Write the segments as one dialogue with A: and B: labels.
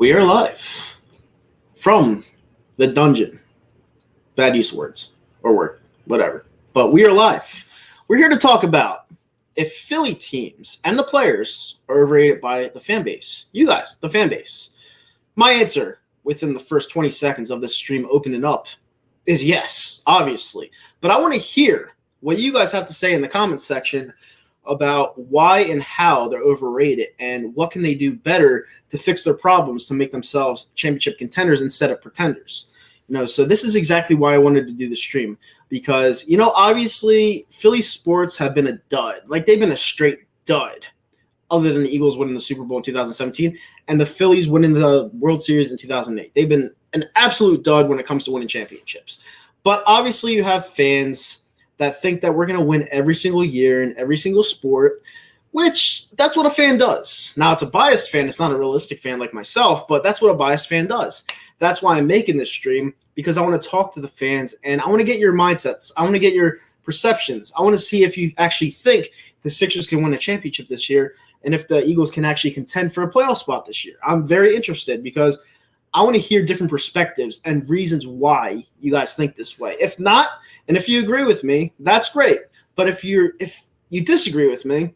A: We are live from the dungeon. Bad use of words or word, whatever. But we are live. We're here to talk about if Philly teams and the players are overrated by the fan base. You guys, the fan base. My answer within the first 20 seconds of this stream opening up is yes, obviously. But I want to hear what you guys have to say in the comments section about why and how they're overrated and what can they do better to fix their problems to make themselves championship contenders instead of pretenders. So this is exactly why I wanted to do the stream because, obviously Philly sports have been a dud. Like they've been a straight dud other than the Eagles winning the Super Bowl in 2017 and the Phillies winning the World Series in 2008. They've been an absolute dud when it comes to winning championships. But obviously you have fans that think that we're going to win every single year in every single sport, which that's what a fan does. Now, it's a biased fan. It's not a realistic fan like myself, but that's what a biased fan does. That's why I'm making this stream, because I want to talk to the fans, and I want to get your mindsets. I want to get your perceptions. I want to see if you actually think the Sixers can win a championship this year and if the Eagles can actually contend for a playoff spot this year. I'm very interested because I want to hear different perspectives and reasons why you guys think this way. If not, and if you agree with me, that's great. But if you disagree with me,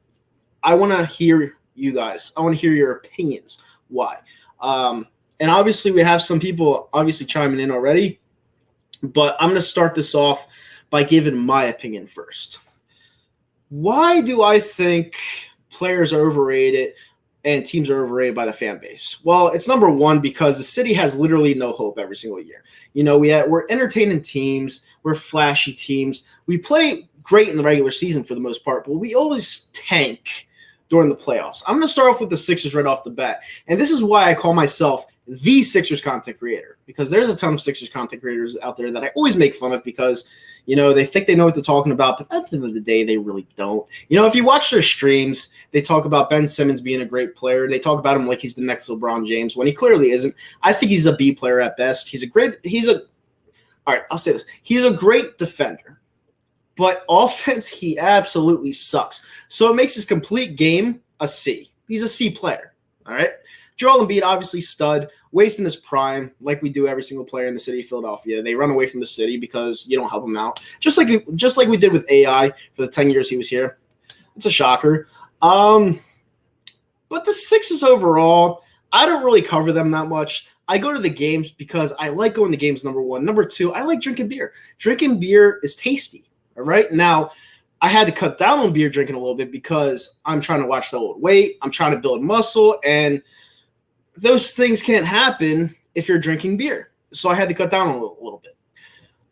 A: I want to hear you guys. I want to hear your opinions. Why? And obviously we have some people obviously chiming in already, but I'm going to start this off by giving my opinion first. Why do I think players are overrated and teams are overrated by the fan base? Well, it's number one, because the city has literally no hope every single year. We're entertaining teams. We're flashy teams. We play great in the regular season for the most part, but we always tank during the playoffs. I'm going to start off with the Sixers right off the bat. And this is why I call myself the Sixers content creator, because there's a ton of Sixers content creators out there that I always make fun of because, they think they know what they're talking about, but at the end of the day, they really don't. If you watch their streams, they talk about Ben Simmons being a great player. They talk about him like he's the next LeBron James when he clearly isn't. I think he's a B player at best. He's a great defender, but offense, he absolutely sucks. So it makes his complete game a C. He's a C player. All right. Joel Embiid, obviously stud, wasting his prime like we do every single player in the city of Philadelphia. They run away from the city because you don't help them out, just like we did with AI for the 10 years he was here. It's a shocker. But the Sixers overall, I don't really cover them that much. I go to the games because I like going to games, number one. Number two, I like drinking beer. Drinking beer is tasty, all right? Now, I had to cut down on beer drinking a little bit because I'm trying to watch the old weight. I'm trying to build muscle, and those things can't happen if you're drinking beer. So I had to cut down a little bit.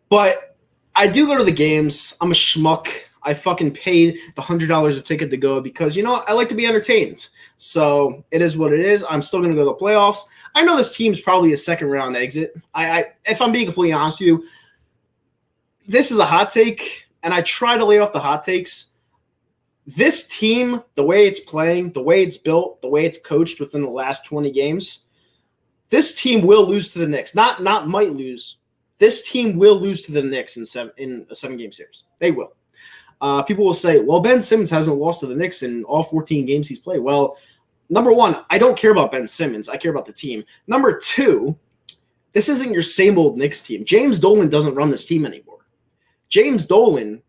A: But I do go to the games. I'm a schmuck. I fucking paid the $100 a ticket to go because, I like to be entertained. So it is what it is. I'm still going to go to the playoffs. I know this team's probably a second-round exit. If I'm being completely honest with you, this is a hot take, and I try to lay off the hot takes. This team, the way it's playing, the way it's built, the way it's coached within the last 20 games, this team will lose to the Knicks. Not might lose. This team will lose to the Knicks in a 7-game series. They will. People will say, well, Ben Simmons hasn't lost to the Knicks in all 14 games he's played. Well, number one, I don't care about Ben Simmons. I care about the team. Number two, this isn't your same old Knicks team. James Dolan doesn't run this team anymore. James Dolan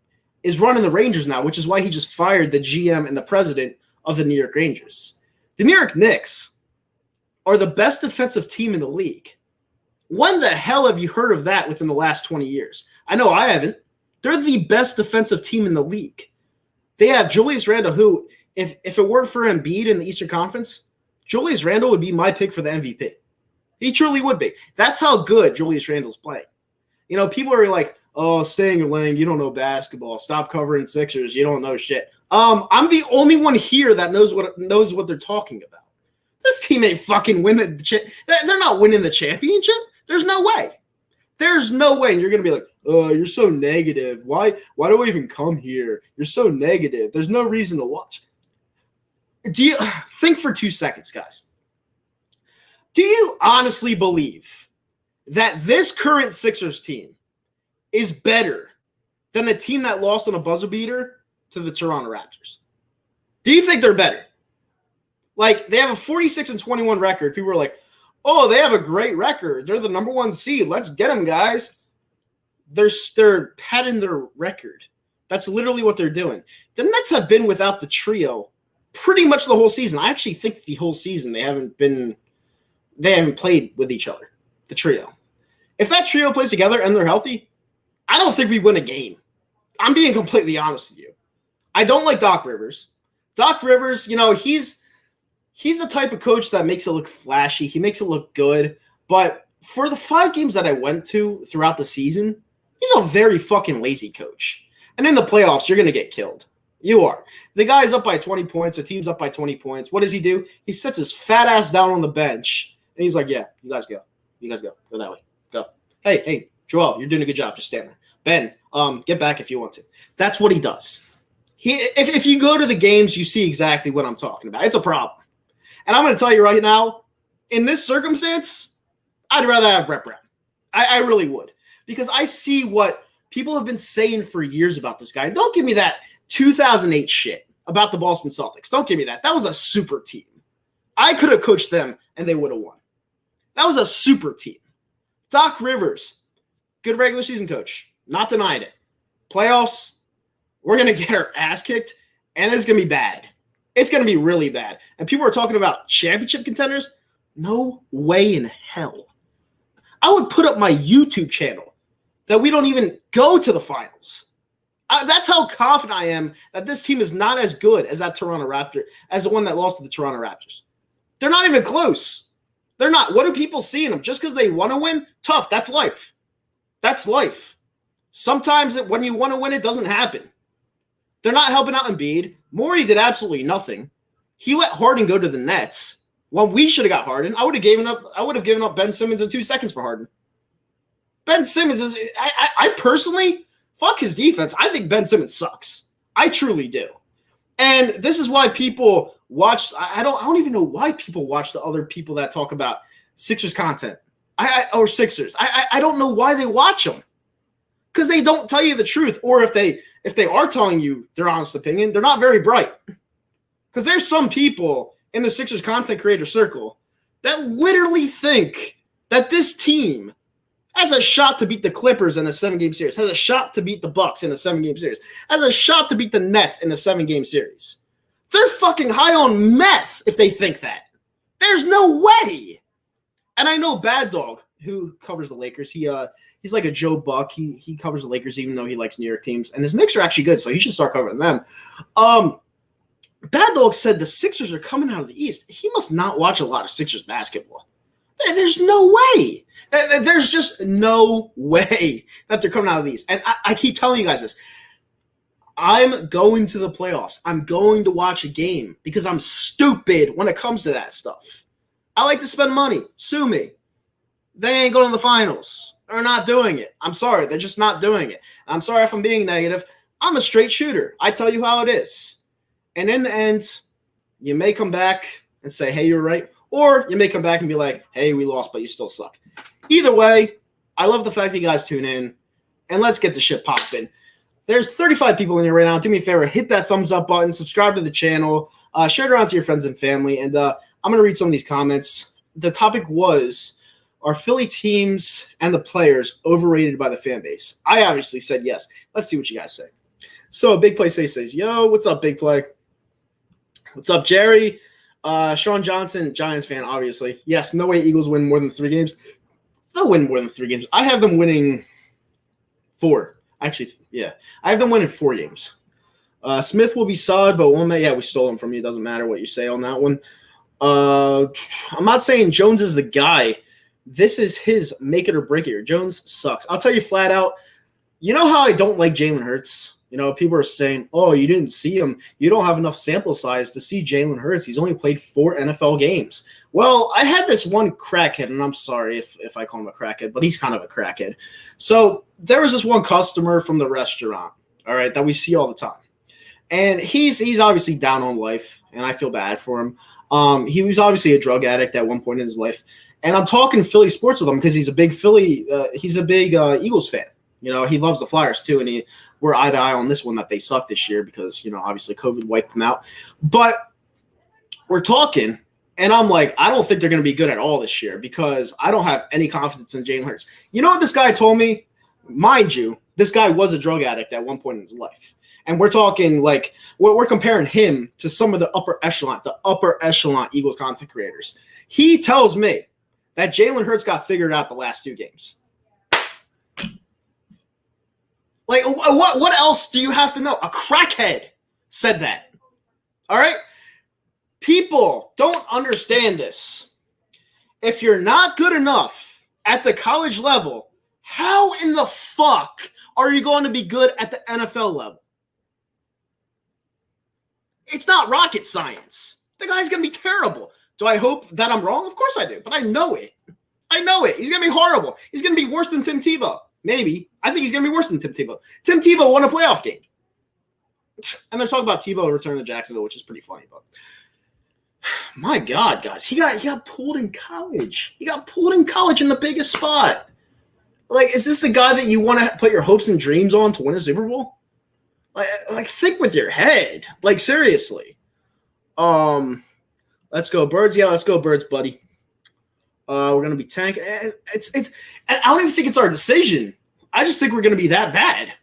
A: is running the Rangers now, which is why he just fired the GM and the president of the New York Rangers. The New York Knicks are the best defensive team in the league. When the hell have you heard of that within the last 20 years? I know I haven't. They're the best defensive team in the league. They have Julius Randle, who, if it weren't for Embiid in the Eastern Conference, Julius Randle would be my pick for the MVP. He truly would be. That's how good Julius Randle's playing. People are like, oh, stay in your lane. You don't know basketball. Stop covering Sixers. You don't know shit. I'm the only one here that knows what they're talking about. This team ain't fucking winning. They're not winning the championship. There's no way. There's no way. And you're going to be like, oh, you're so negative. Why do I even come here? You're so negative. There's no reason to watch. Do you think for 2 seconds, guys? Do you honestly believe that this current Sixers team is better than a team that lost on a buzzer beater to the Toronto Raptors? Do you think they're better? Like, they have a 46-21 record. People are like, Oh, they have a great record. They're the number 1 seed. Let's get them, guys. They're padding their record. That's literally what they're doing. The Nets have been without the trio pretty much the whole season. I actually think the whole season they haven't played with each other, the trio. If that trio plays together and they're healthy, I don't think we win a game. I'm being completely honest with you. I don't like Doc Rivers. Doc Rivers, he's the type of coach that makes it look flashy. He makes it look good. But for the 5 games that I went to throughout the season, he's a very fucking lazy coach. And in the playoffs, you're going to get killed. You are. The guy's up by 20 points. The team's up by 20 points. What does he do? He sets his fat ass down on the bench. And he's like, yeah, you guys go. You guys go. Go that way. Go. Hey, Joel, you're doing a good job. Just stand there. Ben, get back if you want to. That's what he does. If you go to the games, you see exactly what I'm talking about. It's a problem. And I'm going to tell you right now, in this circumstance, I'd rather have Brett Brown. I really would. Because I see what people have been saying for years about this guy. Don't give me that 2008 shit about the Boston Celtics. Don't give me that. That was a super team. I could have coached them, and they would have won. That was a super team. Doc Rivers, good regular season coach. Not denying it. Playoffs, we're going to get our ass kicked, and it's going to be bad. It's going to be really bad. And people are talking about championship contenders. No way in hell. I would put up my YouTube channel that we don't even go to the finals. That's how confident I am that this team is not as good as that Toronto Raptor, as the one that lost to the Toronto Raptors. They're not even close. They're not. What do people see in them? Just because they want to win? Tough. That's life. That's life. Sometimes when you want to win, it doesn't happen. They're not helping out Embiid. Morey did absolutely nothing. He let Harden go to the Nets. Well, we should have got Harden. I would have given up Ben Simmons in 2 seconds for Harden. Ben Simmons is. I personally fuck his defense. I think Ben Simmons sucks. I truly do. And this is why people watch. I don't even know why people watch the other people that talk about Sixers content or Sixers. I don't know why they watch them. Because they don't tell you the truth, or if they are telling you their honest opinion, they're not very bright. Because there's some people in the Sixers content creator circle that literally think that this team has a shot to beat the Clippers in a 7-game series, has a shot to beat the Bucks in a 7-game series, has a shot to beat the Nets in a 7-game series. They're fucking high on meth if they think that. There's no way. And I know Bad Dog, who covers the Lakers, he's like a Joe Buck. He covers the Lakers even though he likes New York teams. And his Knicks are actually good, so he should start covering them. Bad Dog said the Sixers are coming out of the East. He must not watch a lot of Sixers basketball. There's no way. There's just no way that they're coming out of the East. And I keep telling you guys this. I'm going to the playoffs. I'm going to watch a game because I'm stupid when it comes to that stuff. I like to spend money. Sue me. They ain't going to the finals. They're not doing it. I'm sorry. They're just not doing it. I'm sorry if I'm being negative. I'm a straight shooter. I tell you how it is. And in the end, you may come back and say, hey, you're right. Or you may come back and be like, hey, we lost, but you still suck. Either way, I love the fact that you guys tune in. And let's get the shit popping. There's 35 people in here right now. Do me a favor. Hit that thumbs up button. Subscribe to the channel. Share it around to your friends and family. And I'm going to read some of these comments. The topic was, are Philly teams and the players overrated by the fan base? I obviously said yes. Let's see what you guys say. So Big Play says, yo, what's up, Big Play? What's up, Jerry? Sean Johnson, Giants fan, obviously. Yes, no way Eagles win more than 3 games. They'll win more than 3 games. I have them winning 4. Actually, yeah. I have them winning 4 games. Smith will be solid, but we stole him from you. It doesn't matter what you say on that one. I'm not saying Jones is the guy. This is his make it or break it. Jones sucks. I'll tell you flat out. You know how I don't like Jalen Hurts? You know, people are saying, oh, you didn't see him. You don't have enough sample size to see Jalen Hurts. He's only played 4 NFL games. Well, I had this one crackhead, and I'm sorry if I call him a crackhead, but he's kind of a crackhead. So there was this one customer from the restaurant, all right, that we see all the time. And he's obviously down on life, and I feel bad for him. He was obviously a drug addict at one point in his life. And I'm talking Philly sports with him because he's a big Eagles fan. You know, he loves the Flyers too, and we're eye to eye on this one that they suck this year because, you know, obviously COVID wiped them out. But we're talking, And I'm like, I don't think they're going to be good at all this year because I don't have any confidence in Jalen Hurts. You know what this guy told me? Mind you, this guy was a drug addict at one point in his life. And we're talking like we're comparing him to some of the upper echelon Eagles content creators. He tells me that Jalen Hurts got figured out the last 2 games. Like, what else do you have to know? A crackhead said that. All right? People don't understand this. If you're not good enough at the college level, how in the fuck are you going to be good at the NFL level? It's not rocket science. The guy's going to be terrible. Do I hope that I'm wrong? Of course I do, but I know it. I know it. He's going to be horrible. He's going to be worse than Tim Tebow. Maybe. I think he's going to be worse than Tim Tebow. Tim Tebow won a playoff game. And they're talking about Tebow returning to Jacksonville, which is pretty funny, but my God, guys, he got pulled in college. He got pulled in college in the biggest spot. Like, is this the guy that you want to put your hopes and dreams on to win a Super Bowl? Like think with your head. Like, seriously. Let's go Birds. Yeah, let's go Birds, buddy. We're gonna be tanking. It's. I don't even think it's our decision. I just think we're gonna be that bad.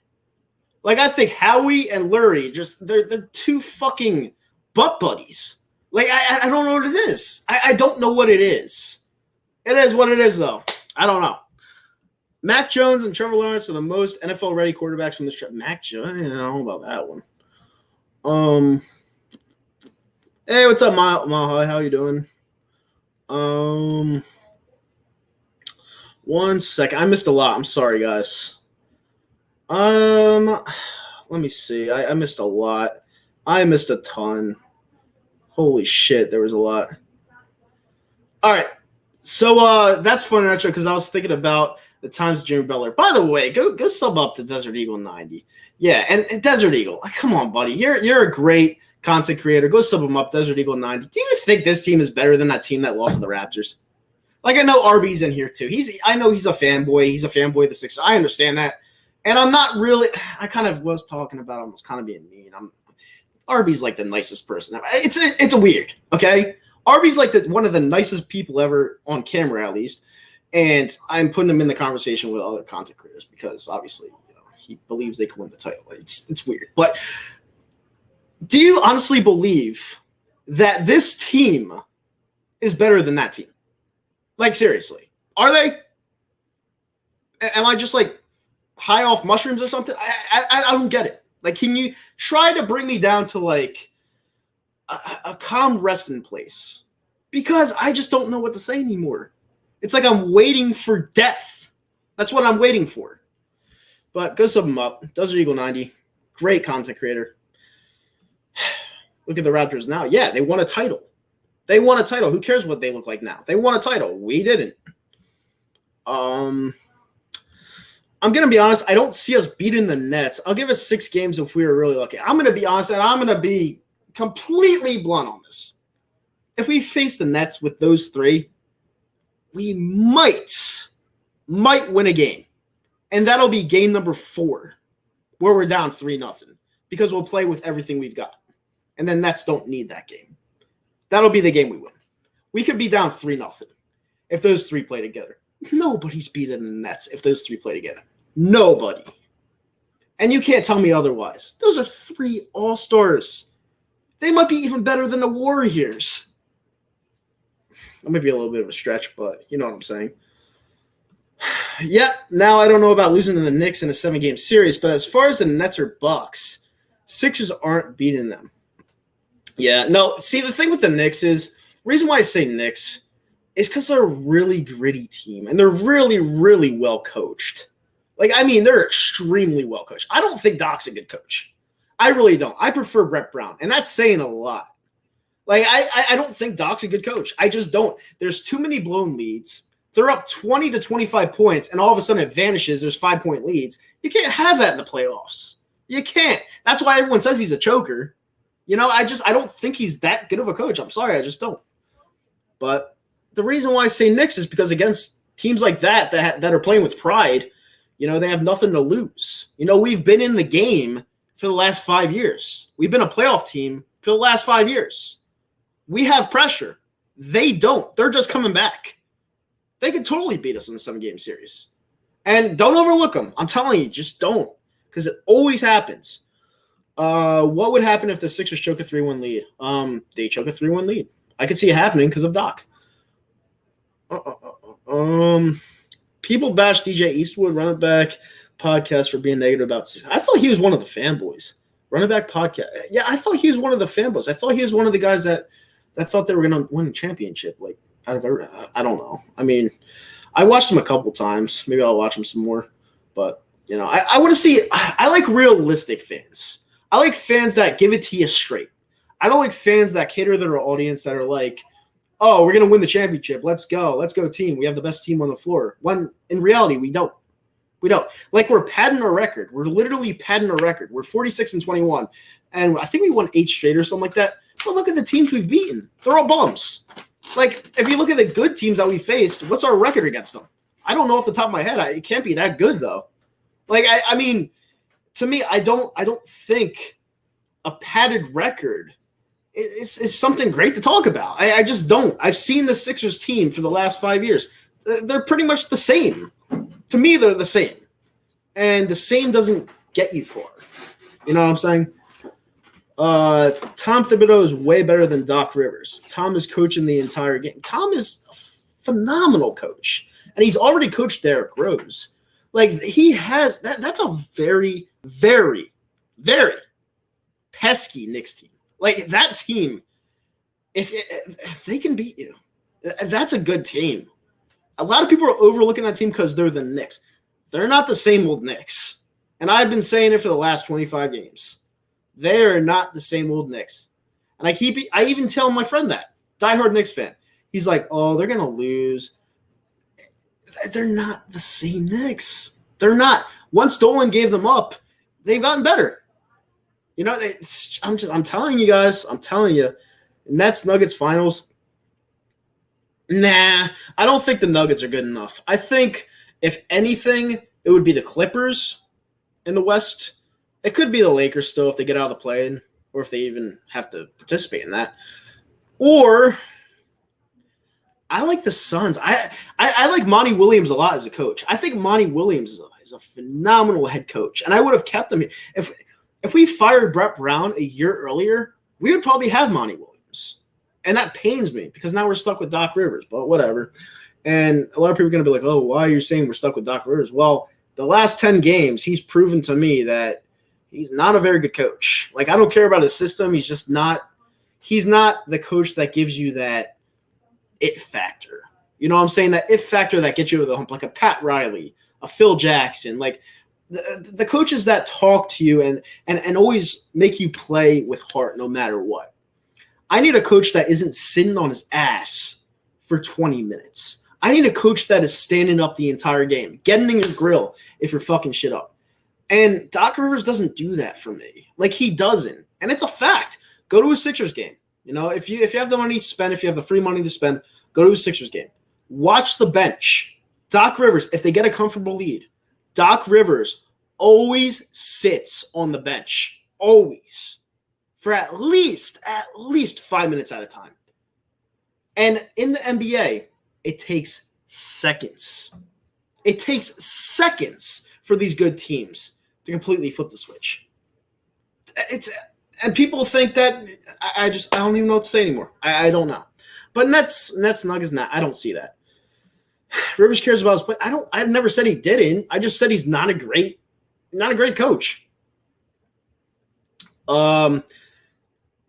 A: Like, I think Howie and Lurie they're 2 fucking butt buddies. Like, I don't know what it is. I don't know what it is. It is what it is, though. I don't know. Mac Jones and Trevor Lawrence are the most NFL-ready quarterbacks from this trip. Mac Jones? I don't know about that one. Hey, what's up, Mahi? How you doing? 1 second. I missed a lot. I'm sorry, guys. Let me see. I missed a lot. I missed a ton. Holy shit, there was a lot. All right. So that's fun, actually, because I was thinking about the times Jimmy Butler. By the way, go sub up to Desert Eagle 90. Yeah, and Desert Eagle. Come on, buddy. You're a great content creator. Go sub him up, Desert Eagle 90. Do you think this team is better than that team that lost to the Raptors? Like, I know RB's in here too. I know he's a fanboy. He's a fanboy of the Sixers. I understand that. And I'm not really – I kind of was talking about almost kind of being mean. RB's like the nicest person. It's a weird, okay? RB's like one of the nicest people ever on camera, at least. And I'm putting him in the conversation with other content creators because obviously, he believes they can win the title. It's weird. But do you honestly believe that this team is better than that team? Like, seriously. Are they? Am I just like high off mushrooms or something? I don't get it. Like, can you try to bring me down to like a calm resting place? Because I just don't know what to say anymore. It's like I'm waiting for death. That's what I'm waiting for. But go sub him up. Desert Eagle 90. Great content creator. Look at the Raptors now. Yeah, they won a title. They won a title. Who cares what they look like now? They won a title. We didn't. I'm going to be honest. I don't see us beating the Nets. I'll give us 6 games if we were really lucky. I'm going to be honest, and I'm going to be completely blunt on this. If we face the Nets with those 3, we might win a game. And that'll be game number 4, where we're down 3-0, because we'll play with everything we've got. And then Nets don't need that game. That'll be the game we win. We could be down 3-0 if those 3 play together. Nobody's beating the Nets if those 3 play together. Nobody. And you can't tell me otherwise. Those are 3 all-stars. They might be even better than the Warriors. That might be a little bit of a stretch, but you know what I'm saying. Yep, now I don't know about losing to the Knicks in a 7-game series, but as far as the Nets or Bucks, Sixers aren't beating them. Yeah, no, see, the thing with the Knicks is, the reason why I say Knicks is because they're a really gritty team, and they're really, really well coached. Like, I mean, they're extremely well coached. I don't think Doc's a good coach. I really don't. I prefer Brett Brown, and that's saying a lot. Like, I don't think Doc's a good coach. I just don't. There's too many blown leads. They're up 20 to 25 points, and all of a sudden it vanishes. There's 5-point leads. You can't have that in the playoffs. You can't. That's why everyone says he's a choker. I don't think he's that good of a coach. I'm sorry, I just don't. But the reason why I say Knicks is because against teams like that are playing with pride, they have nothing to lose. We've been in the game for the last 5 years. We've been a playoff team for the last 5 years. We have pressure. They don't. They're just coming back. They could totally beat us in the 7-game series. And don't overlook them. I'm telling you, just don't. Because it always happens. What would happen if the Sixers choke a 3-1 lead? They choke a 3-1 lead. I could see it happening because of Doc. People bash DJ Eastwood, Run It Back podcast, for being negative about. I thought he was one of the fanboys. Run It Back podcast. Yeah, I thought he was one of the fanboys. I thought he was one of the guys that thought they were going to win the championship. Like, out of every, I don't know. I mean, I watched him a couple times. Maybe I'll watch him some more. But, you know, I want to see – I like realistic fans. I like fans that give it to you straight. I don't like fans that cater to their audience that are like, oh, we're going to win the championship. Let's go. Let's go, team. We have the best team on the floor. When in reality, we don't. We don't. Like, we're padding our record. We're literally padding our record. We're 46-21. And I think we won 8 straight or something like that. But look at the teams we've beaten. They're all bums. Like, if you look at the good teams that we faced, what's our record against them? I don't know off the top of my head. It can't be that good, though. Like, I mean, to me, I don't think a padded record is something great to talk about. I just don't. I've seen the Sixers team for the last 5 years. They're pretty much the same. To me, they're the same. And the same doesn't get you far. You know what I'm saying? Tom Thibodeau is way better than Doc Rivers. Tom is coaching the entire game. Tom is a phenomenal coach. And he's already coached Derrick Rose. Like, he has – that's a very, very, very pesky Knicks team. Like, that team, if they can beat you, that's a good team. A lot of people are overlooking that team because they're the Knicks. They're not the same old Knicks. And I've been saying it for the last 25 games. They are not the same old Knicks. And I even tell my friend that, diehard Knicks fan. He's like, oh, they're going to lose. They're not the same Knicks. They're not. Once Dolan gave them up, they've gotten better. You know, I'm telling you guys. I'm telling you. Nets Nuggets finals. Nah, I don't think the Nuggets are good enough. I think, if anything, it would be the Clippers in the West. It could be the Lakers still if they get out of the play-in, or if they even have to participate in that. Or I like the Suns. I like Monty Williams a lot as a coach. I think Monty Williams is a phenomenal head coach, and I would have kept him here. If we fired Brett Brown a year earlier, we would probably have Monty Williams. And that pains me because now we're stuck with Doc Rivers, but whatever. And a lot of people are going to be like, oh, why are you saying we're stuck with Doc Rivers? Well, the last 10 games, he's proven to me that he's not a very good coach. Like, I don't care about his system. He's just not – he's not the coach that gives you that it factor. You know what I'm saying? That it factor that gets you over the hump, like a Pat Riley, a Phil Jackson, like the coaches that talk to you and always make you play with heart no matter what. I need a coach that isn't sitting on his ass for 20 minutes. I need a coach that is standing up the entire game, getting in your grill if you're fucking shit up. And Doc Rivers doesn't do that for me. Like, he doesn't. And it's a fact. Go to a Sixers game. You know, if you have the money to spend, if you have the free money to spend, go to a Sixers game. Watch the bench. Doc Rivers, if they get a comfortable lead, Doc Rivers always sits on the bench. Always. For at least 5 minutes at a time. And in the NBA, it takes seconds. It takes seconds for these good teams to completely flip the switch. And people think that I don't even know what to say anymore. I don't know. But Nets Nuggets, I don't see that. Rivers cares about his play. I've never said he didn't. I just said he's not a great coach.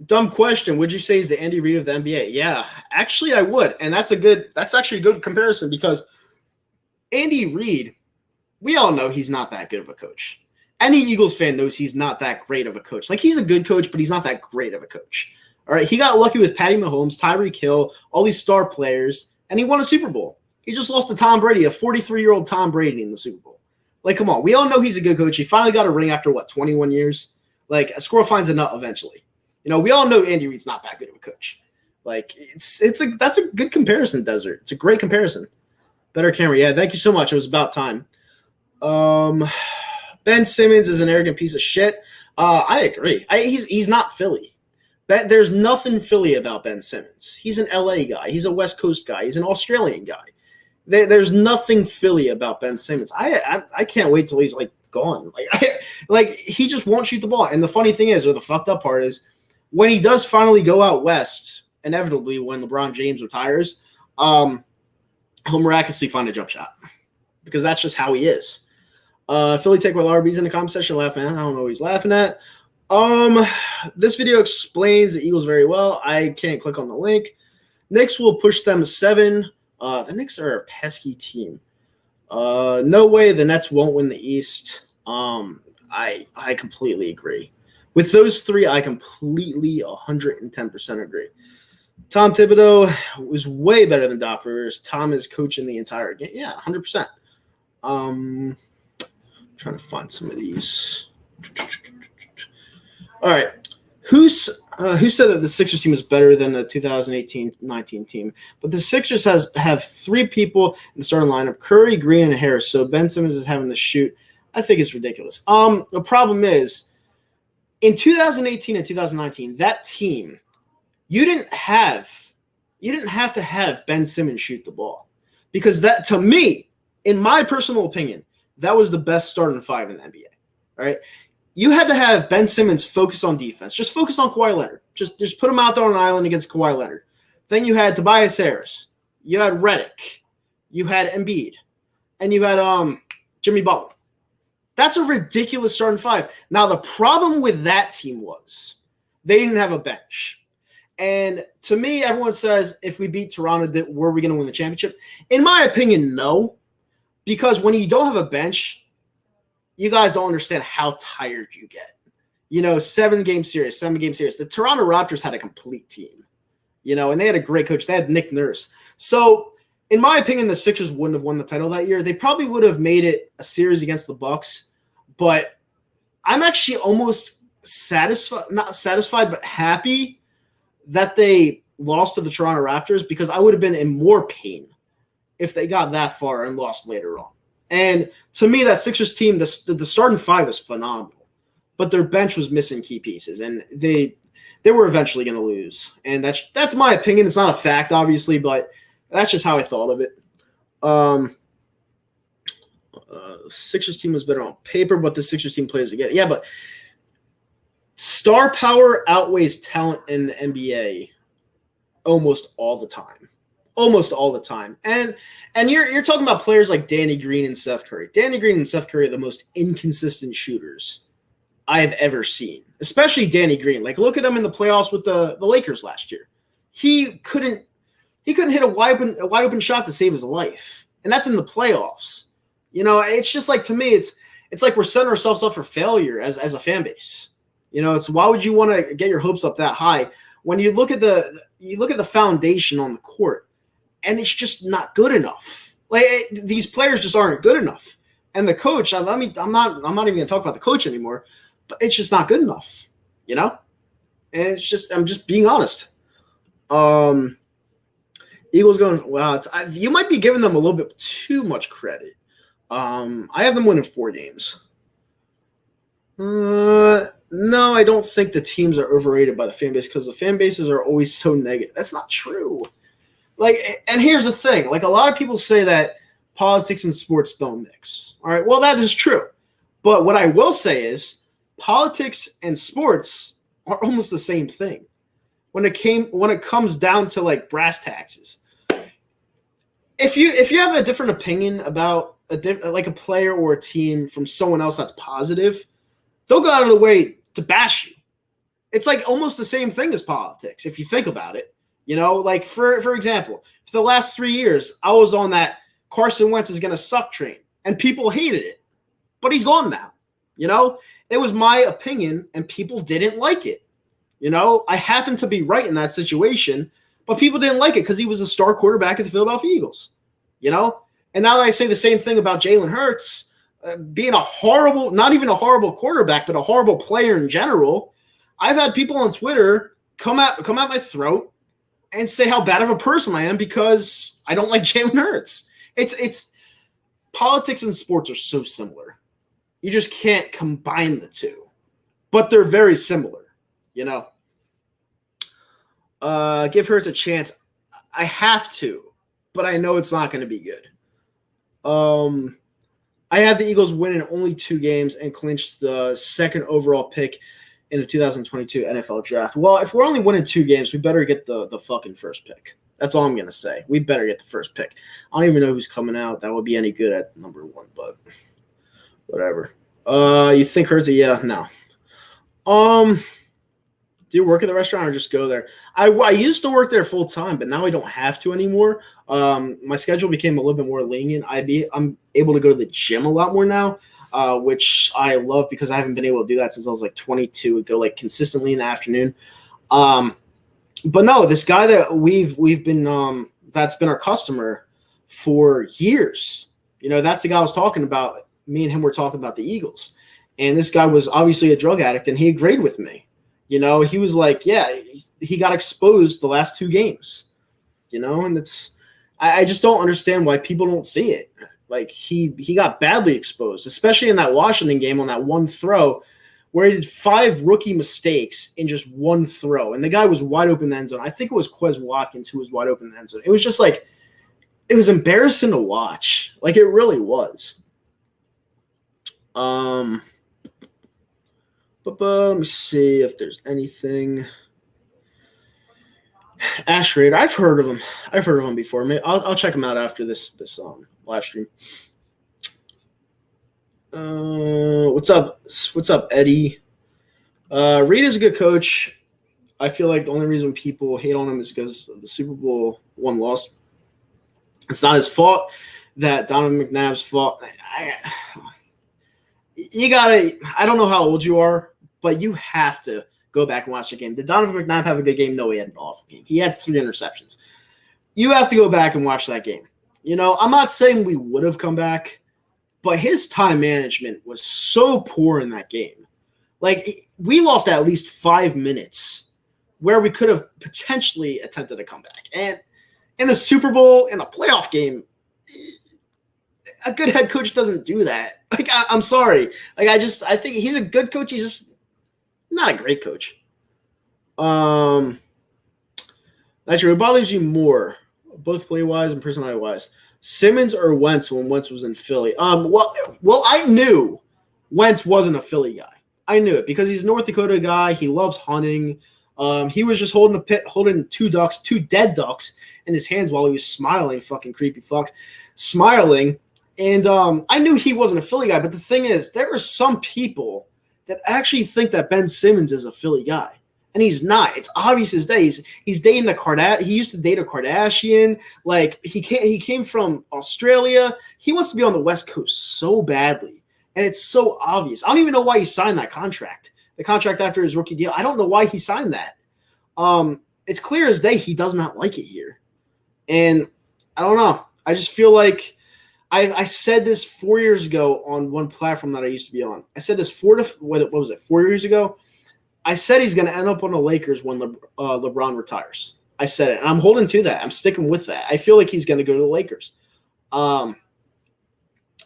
A: Dumb question. Would you say he's the Andy Reid of the NBA? Yeah, actually I would. And that's actually a good comparison because Andy Reid, we all know he's not that good of a coach. Any Eagles fan knows he's not that great of a coach. Like, he's a good coach, but he's not that great of a coach. All right, he got lucky with Patty Mahomes, Tyreek Hill, all these star players, and he won a Super Bowl. He just lost to Tom Brady, a 43-year-old Tom Brady in the Super Bowl. Like, come on. We all know he's a good coach. He finally got a ring after, 21 years? Like, a squirrel finds a nut eventually. You know, we all know Andy Reid's not that good of a coach. Like, that's a good comparison, Desert. It's a great comparison. Better camera. Yeah, thank you so much. It was about time. Ben Simmons is an arrogant piece of shit. I agree. He's not Philly. There's nothing Philly about Ben Simmons. He's an LA guy. He's a West Coast guy. He's an Australian guy. There's nothing Philly about Ben Simmons. I can't wait till he's like gone. Like he just won't shoot the ball. And the funny thing is, or the fucked up part is, when he does finally go out west, inevitably when LeBron James retires, he'll miraculously find a jump shot because that's just how he is. Philly take with RB's in the comment section. Laughing at. I don't know what he's laughing at. This video explains the Eagles very well. I can't click on the link. Knicks will push them to 7. The Knicks are a pesky team. No way the Nets won't win the East. I completely agree. With those 3, I completely 110% agree. Tom Thibodeau was way better than Doc Rivers. Tom is coaching the entire game. Yeah, 100%. Trying to find some of these. All right. Who said that the Sixers team is better than the 2018-19 team? But the Sixers have 3 people in the starting lineup: Curry, Green, and Harris. So Ben Simmons is having to shoot. I think it's ridiculous. The problem is, in 2018 and 2019, that team, you didn't have to have Ben Simmons shoot the ball, because that, to me, in my personal opinion, that was the best starting 5 in the NBA. All right. You had to have Ben Simmons focus on defense. Just focus on Kawhi Leonard. Just put him out there on an island against Kawhi Leonard. Then you had Tobias Harris. You had Redick. You had Embiid. And you had Jimmy Butler. That's a ridiculous starting 5. Now, the problem with that team was they didn't have a bench. And to me, everyone says, if we beat Toronto, were we going to win the championship? In my opinion, no. Because when you don't have a bench, you guys don't understand how tired you get. 7-game series. The Toronto Raptors had a complete team, and they had a great coach. They had Nick Nurse. So, in my opinion, the Sixers wouldn't have won the title that year. They probably would have made it a series against the Bucks. But I'm actually almost not satisfied, but happy that they lost to the Toronto Raptors, because I would have been in more pain if they got that far and lost later on. And to me, that Sixers team, the starting 5 was phenomenal, but their bench was missing key pieces, and they were eventually going to lose. And that's my opinion. It's not a fact, obviously, but that's just how I thought of it. Sixers team was better on paper, but the Sixers team plays together. Yeah, but star power outweighs talent in the NBA almost all the time. And you're talking about players like Danny Green and Seth Curry. Danny Green and Seth Curry are the most inconsistent shooters I have ever seen, especially Danny Green. Like, look at him in the playoffs with the Lakers last year. He couldn't hit a wide open shot to save his life, and that's in the playoffs. It's just like, to me, it's like we're setting ourselves up for failure as a fan base. It's, why would you want to get your hopes up that high when you look at the foundation on the court, and it's just not good enough. Like, these players just aren't good enough. And the coach, I'm not even going to talk about the coach anymore, but it's just not good enough, And it's just, I'm just being honest. Eagles going, wow, you might be giving them a little bit too much credit. I have them winning 4 games. No, I don't think the teams are overrated by the fan base, because the fan bases are always so negative. That's not true. Like, and here's the thing. Like, a lot of people say that politics and sports don't mix. All right, well, that is true. But what I will say is politics and sports are almost the same thing when it comes down to, like, brass taxes. If you have a different opinion about a player or a team from someone else that's positive, they'll go out of the way to bash you. It's like almost the same thing as politics, if you think about it. Like, for example, for the last 3 years, I was on that Carson Wentz is going to suck train, and people hated it. But he's gone now. It was my opinion, and people didn't like it. I happened to be right in that situation, but people didn't like it because he was a star quarterback at the Philadelphia Eagles. And now that I say the same thing about Jalen Hurts, being not even a horrible quarterback, but a horrible player in general, I've had people on Twitter come at my throat and say how bad of a person I am because I don't like Jalen Hurts. It's politics and sports are so similar. You just can't combine the two, but they're very similar, Give Hurts a chance. I have to, but I know it's not going to be good. I have the Eagles winning only 2 games and clinch the second overall pick in the 2022 NFL draft. Well, if we're only winning 2 games, we better get the fucking first pick. That's all I'm going to say. We better get the first pick. I don't even know who's coming out that would be any good at number 1, but whatever. You think Hurts? Yeah, no. Do you work at the restaurant or just go there? I used to work there full time, but now I don't have to anymore. My schedule became a little bit more lenient. I'm able to go to the gym a lot more now, which I love because I haven't been able to do that since I was like 22. Would go like consistently in the afternoon. But no, this guy that we've been that's been our customer for years. You know, that's the guy I was talking about. Me and him were talking about the Eagles, and this guy was obviously a drug addict, and he agreed with me. You know, he was like, yeah, he got exposed the last 2 games, you know, and I just don't understand why people don't see it. Like he got badly exposed, especially in that Washington game on that one throw where he did 5 rookie mistakes in just one throw. And the guy was wide open in the end zone. I think it was Quez Watkins who was wide open in the end zone. It was just like, it was embarrassing to watch. Like it really was. But let me see if there's anything. Ash Raider, I've heard of him. I've heard of him before. I'll check him out after this live stream. What's up? What's up, Eddie? Reed is a good coach. I feel like the only reason people hate on him is because of the Super Bowl 1 loss. It's not his fault. That Donovan McNabb's fault. I don't know how old you are, but you have to go back and watch the game. Did Donovan McNabb have a good game? No, he had an awful game. He had 3 interceptions. You have to go back and watch that game. You know, I'm not saying we would have come back, but his time management was so poor in that game. Like, we lost at least 5 minutes where we could have potentially attempted a comeback. And in the Super Bowl, in a playoff game, a good head coach doesn't do that. Like, I'm sorry. Like, I think he's a good coach. He's just not a great coach. That's true. It bothers you more, both play-wise and personality-wise. Simmons or Wentz when Wentz was in Philly? Well, I knew Wentz wasn't a Philly guy. I knew it because he's a North Dakota guy. He loves hunting. He was just holding 2 dead ducks in his hands while he was smiling, fucking creepy fuck, smiling. And I knew he wasn't a Philly guy, but the thing is, there are some people that actually think that Ben Simmons is a Philly guy, and he's not. It's obvious as day. He's dating the Kardashian. He used to date a Kardashian. Like he came from Australia. He wants to be on the West Coast so badly, and it's so obvious. I don't even know why he signed that contract. The contract after his rookie deal. I don't know why he signed that. It's clear as day he does not like it here, and I don't know. I just feel like. I said this 4 years ago on one platform that I used to be on. I said this 4 years ago? I said he's going to end up on the Lakers when LeBron retires. I said it, and I'm holding to that. I'm sticking with that. I feel like he's going to go to the Lakers. And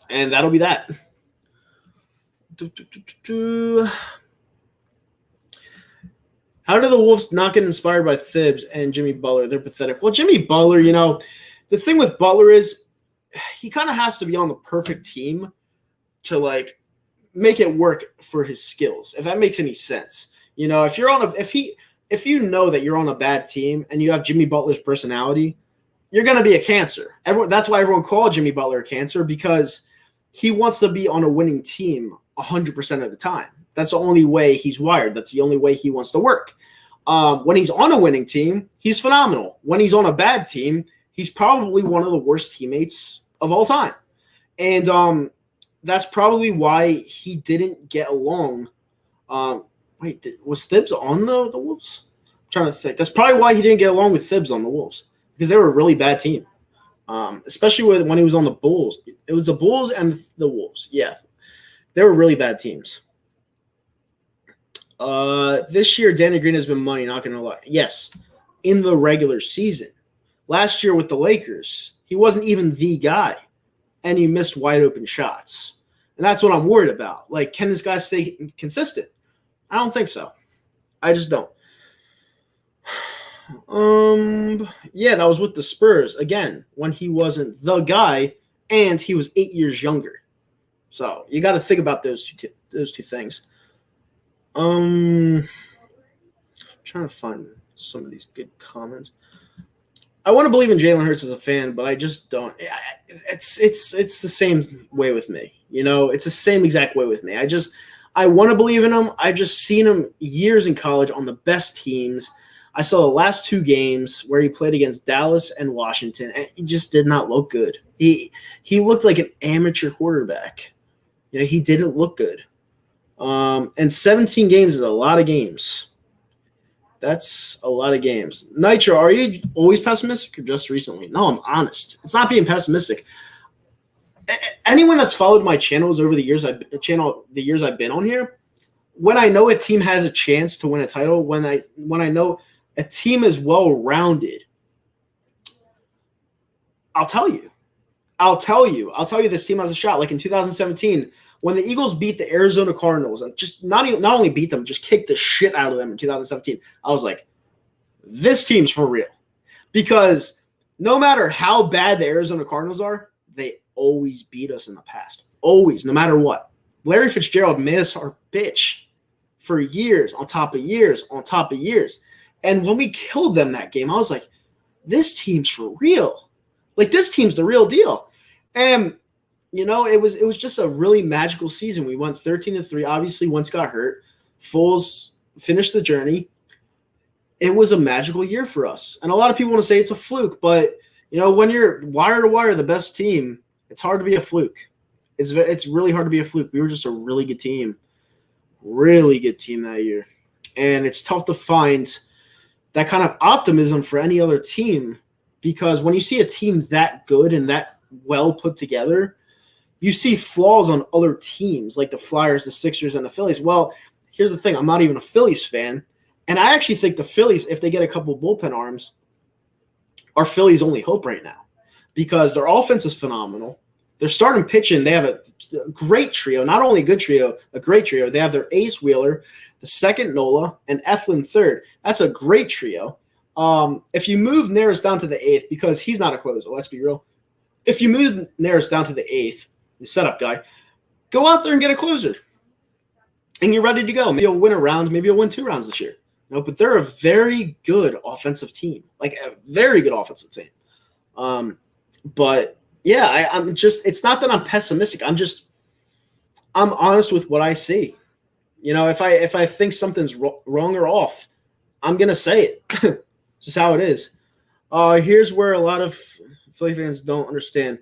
A: that'll be that. How do the Wolves not get inspired by Thibs and Jimmy Butler? They're pathetic. Well, Jimmy Butler, you know, the thing with Butler is he kind of has to be on the perfect team to like make it work for his skills. If that makes any sense, you know, if you know that you're on a bad team and you have Jimmy Butler's personality, you're going to be a cancer. That's why everyone called Jimmy Butler a cancer, because he wants to be on a winning team 100% of the time. That's the only way he's wired. That's the only way he wants to work. When he's on a winning team, he's phenomenal. When he's on a bad team, he's probably one of the worst teammates of all time. And that's probably why he didn't get along. Was Thibs on the Wolves? I'm trying to think. That's probably why he didn't get along with Thibs on the Wolves, because they were a really bad team, especially when he was on the Bulls. It was the Bulls and the Wolves. Yeah, they were really bad teams. This year, Danny Green has been money, not going to lie. Yes, in the regular season. Last year with the Lakers, he wasn't even the guy, and he missed wide open shots. And that's what I'm worried about. Like, can this guy stay consistent? I don't think so. I just don't. Yeah, that was with the Spurs again when he wasn't the guy and he was 8 years younger. So you got to think about those two things. I'm trying to find some of these good comments. I want to believe in Jalen Hurts as a fan, but I just don't. It's the same way with me. It's the same exact way with me. I want to believe in him. I've just seen him years in college on the best teams. I saw the last two games where he played against Dallas and Washington, and he just did not look good. He looked like an amateur quarterback. He didn't look good. And 17 games is a lot of games. That's a lot of games. Nitro, are you always pessimistic or just recently? No, I'm honest. It's not being pessimistic. Anyone that's followed my channels over the years I've been on here, when I know a team has a chance to win a title, when I know a team is well-rounded, I'll tell you this team has a shot. Like in 2017, when the Eagles beat the Arizona Cardinals and just not only beat them, just kicked the shit out of them in 2017, I was like, this team's for real. Because no matter how bad the Arizona Cardinals are, they always beat us in the past. Always, no matter what. Larry Fitzgerald made us our bitch for years, on top of years, on top of years. And when we killed them that game, I was like, this team's for real. Like, this team's the real deal. And, it was just a really magical season. We went 13-3. Obviously, Wentz got hurt. Foles finished the journey. It was a magical year for us. And a lot of people want to say it's a fluke, but, when you're wire to wire the best team, it's hard to be a fluke. It's really hard to be a fluke. We were just a really good team that year. And it's tough to find that kind of optimism for any other team, because when you see a team that good and that well put together, you see flaws on other teams like the Flyers, the Sixers, and the Phillies. Well, here's the thing. I'm not even a Phillies fan. And I actually think the Phillies, if they get a couple bullpen arms, are Phillies' only hope right now, because their offense is phenomenal. They're starting pitching. They have a great trio, not only a good trio, a great trio. They have their ace Wheeler, the second Nola, and Eflin third. That's a great trio. If you move Neris down to the eighth, because he's not a closer, let's be real. If you move Neris down to the eighth, the setup guy, go out there and get a closer, and you're ready to go. Maybe you'll win a round. Maybe you'll win 2 rounds this year. But they're a very good offensive team, like a very good offensive team. But yeah, I'm just, it's not that I'm pessimistic. I'm honest with what I see. If I think something's wrong or off, I'm going to say it. Just how it is. Here's where a lot of Philly fans don't understand.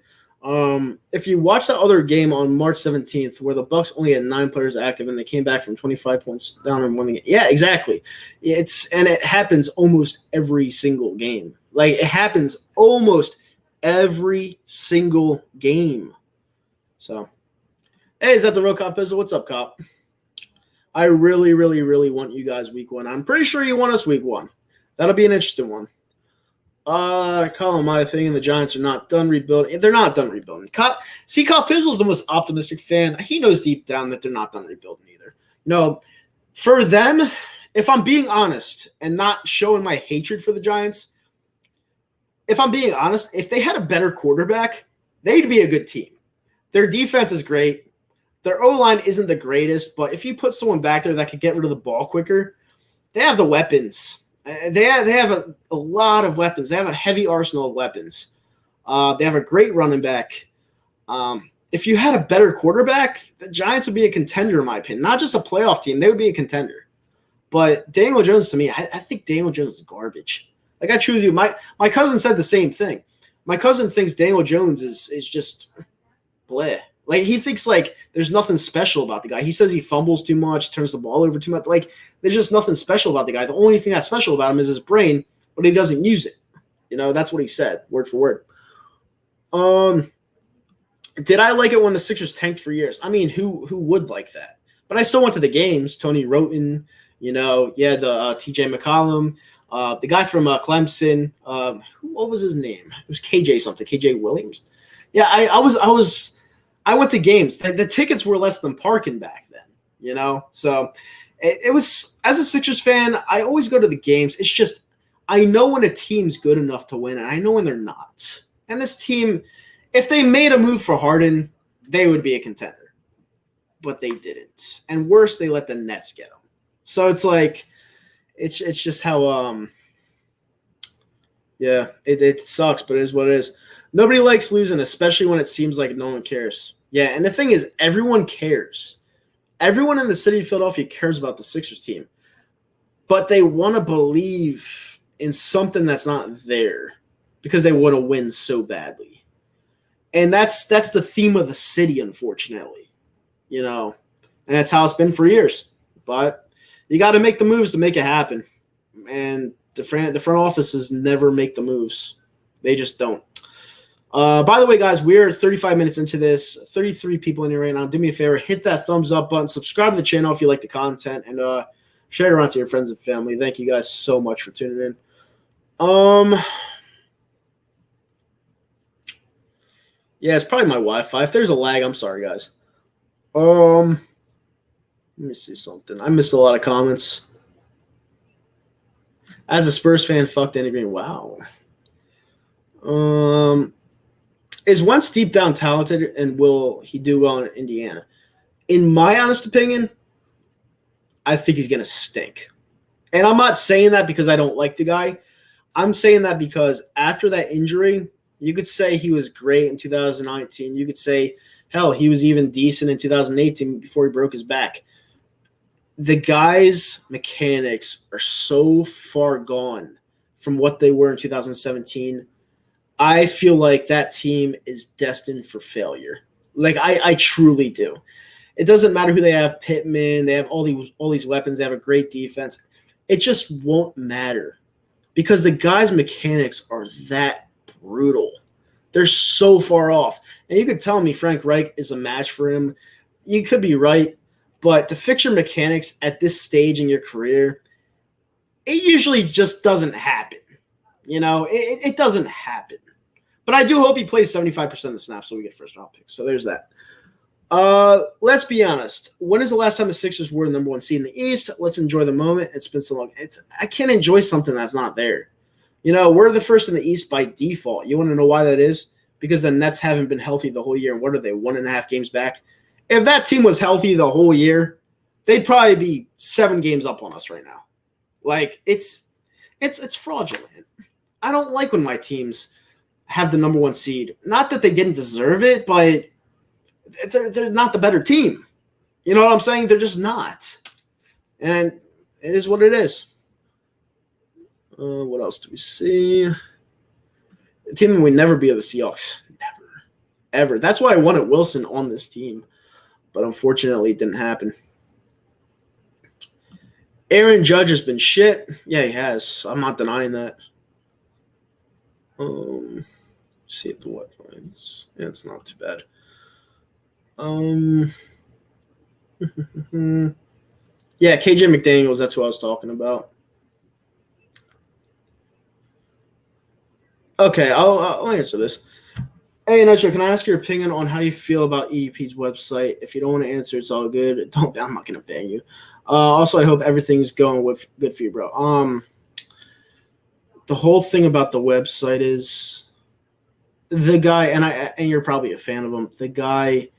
A: If you watch that other game on March 17th, where the Bucks only had 9 players active and they came back from 25 points down and won the game. Yeah, exactly. And it happens almost every single game. Like, it happens almost every single game. So, hey, is that the real Cop Pizzle? What's up, Cop? I really, really, really want you guys week 1. I'm pretty sure you want us week 1. That'll be an interesting one. Colin, my opinion, the Giants are not done rebuilding. They're not done rebuilding. Kyle Pizzle's the most optimistic fan. He knows deep down that they're not done rebuilding either. For them, if I'm being honest and not showing my hatred for the Giants, if I'm being honest, if they had a better quarterback, they'd be a good team. Their defense is great. Their O-line isn't the greatest, but if you put someone back there that could get rid of the ball quicker, they have the weapons. They have a lot of weapons. They have a heavy arsenal of weapons. They have a great running back. If you had a better quarterback, the Giants would be a contender, in my opinion. Not just a playoff team. They would be a contender. But Daniel Jones, to me, I think Daniel Jones is garbage. Like, I truly do. My cousin said the same thing. My cousin thinks Daniel Jones is just bleh. Like, he thinks, like, there's nothing special about the guy. He says he fumbles too much, turns the ball over too much. Like, there's just nothing special about the guy. The only thing that's special about him is his brain, but he doesn't use it. That's what he said, word for word. Did I like it when the Sixers tanked for years? I mean, who would like that? But I still went to the games. Tony Roten, the T.J. McCollum, the guy from Clemson. What was his name? It was KJ something, KJ Williams. Yeah, I went to games. The tickets were less than parking back then, So it was, as a Sixers fan, I always go to the games. It's just, I know when a team's good enough to win, and I know when they're not. And this team, if they made a move for Harden, they would be a contender. But they didn't. And worse, they let the Nets get them. So it's like, it's just how, yeah, it sucks, but it is what it is. Nobody likes losing, especially when it seems like no one cares. Yeah, and the thing is, everyone cares. Everyone in the city of Philadelphia cares about the Sixers team. But they want to believe in something that's not there because they want to win so badly. And that's the theme of the city, unfortunately. And that's how it's been for years. But you got to make the moves to make it happen. And the front offices never make the moves. They just don't. By the way, guys, we're 35 minutes into this. 33 people in here right now. Do me a favor, hit that thumbs up button. Subscribe to the channel if you like the content. And share it around to your friends and family. Thank you guys so much for tuning in. Yeah, it's probably my Wi-Fi. If there's a lag, I'm sorry, guys. Let me see something. I missed a lot of comments. As a Spurs fan, fuck Danny Green. Wow. Is Wentz deep down talented, and will he do well in Indiana? In my honest opinion, I think he's going to stink. And I'm not saying that because I don't like the guy. I'm saying that because after that injury, you could say he was great in 2019. You could say, hell, he was even decent in 2018 before he broke his back. The guy's mechanics are so far gone from what they were in 2017. I feel like that team is destined for failure. Like, I truly do. It doesn't matter who they have, Pittman, they have all these weapons, they have a great defense. It just won't matter because the guy's mechanics are that brutal. They're so far off. And you could tell me Frank Reich is a match for him. You could be right, but to fix your mechanics at this stage in your career, it usually just doesn't happen. It doesn't happen. But I do hope he plays 75% of the snaps so we get first round picks. So there's that. Let's be honest. When is the last time the Sixers were the number one seed in the East? Let's enjoy the moment. It's been so long. I can't enjoy something that's not there. We're the first in the East by default. You want to know why that is? Because the Nets haven't been healthy the whole year. And what are they, 1.5 games back? If that team was healthy the whole year, they'd probably be 7 games up on us right now. Like, it's fraudulent. I don't like when my teams have the number one seed. Not that they didn't deserve it, but they're not the better team. You know what I'm saying? They're just not. And it is what it is. What else do we see? The team we never be of the Seahawks. Never. Ever. That's why I wanted Wilson on this team. But unfortunately, it didn't happen. Aaron Judge has been shit. Yeah, he has. I'm not denying that. See if the what lines. Yeah, it's not too bad. Yeah, KJ McDaniels, that's who I was talking about. Okay, I'll answer this. Hey, Nacho, can I ask your opinion on how you feel about EDP's website? If you don't want to answer, it's all good. I'm not gonna ban you. Also, I hope everything's going good for you, bro. The whole thing about the website is the guy, and you're probably a fan of him. The guy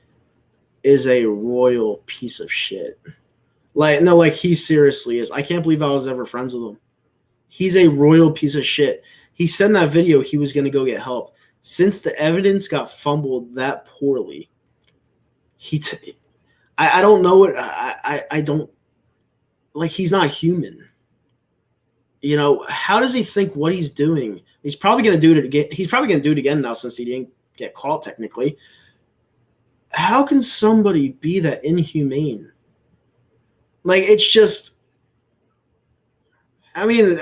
A: is a royal piece of shit. Like he seriously is. I can't believe I was ever friends with him. He's a royal piece of shit. He said in that video he was going to go get help. Since the evidence got fumbled that poorly, I don't know what I don't like. He's not human. How does he think what he's doing? He's probably going to do it again. He's probably going to do it again now since he didn't get caught technically. How can somebody be that inhumane? Like, it's just, I mean,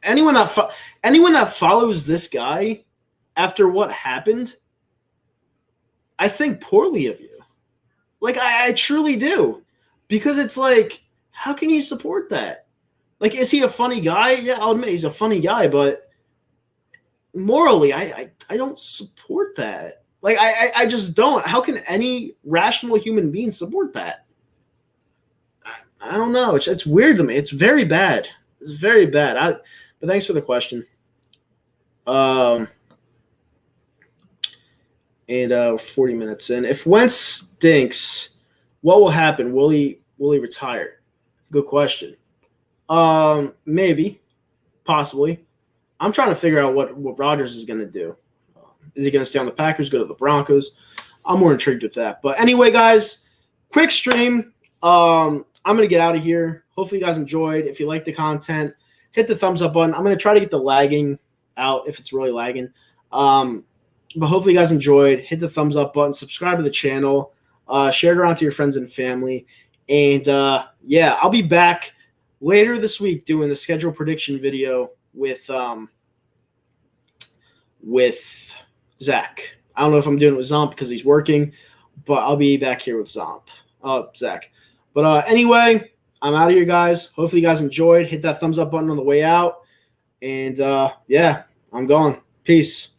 A: anyone that follows this guy after what happened, I think poorly of you. Like, I truly do. Because it's like, how can you support that? Like, is he a funny guy? Yeah, I'll admit he's a funny guy, but morally, I don't support that. Like, I just don't. How can any rational human being support that? I don't know. It's weird to me. It's very bad. It's very bad. But thanks for the question. And 40 minutes in. If Wentz stinks, what will happen? Will he retire? Good question. Maybe, possibly. I'm trying to figure out what Rodgers is going to do. Is he going to stay on the Packers, go to the Broncos? I'm more intrigued with that. But anyway, guys, quick stream. I'm going to get out of here. Hopefully you guys enjoyed. If you like the content, hit the thumbs up button. I'm going to try to get the lagging out if it's really lagging. But hopefully you guys enjoyed. Hit the thumbs up button. Subscribe to the channel. Share it around to your friends and family. And, yeah, I'll be back later this week doing the schedule prediction video with Zach. I don't know if I'm doing it with Zomp because he's working, but I'll be back here with Zach. But anyway, I'm out of here, guys. Hopefully you guys enjoyed. Hit that thumbs up button on the way out. And, yeah, I'm gone. Peace.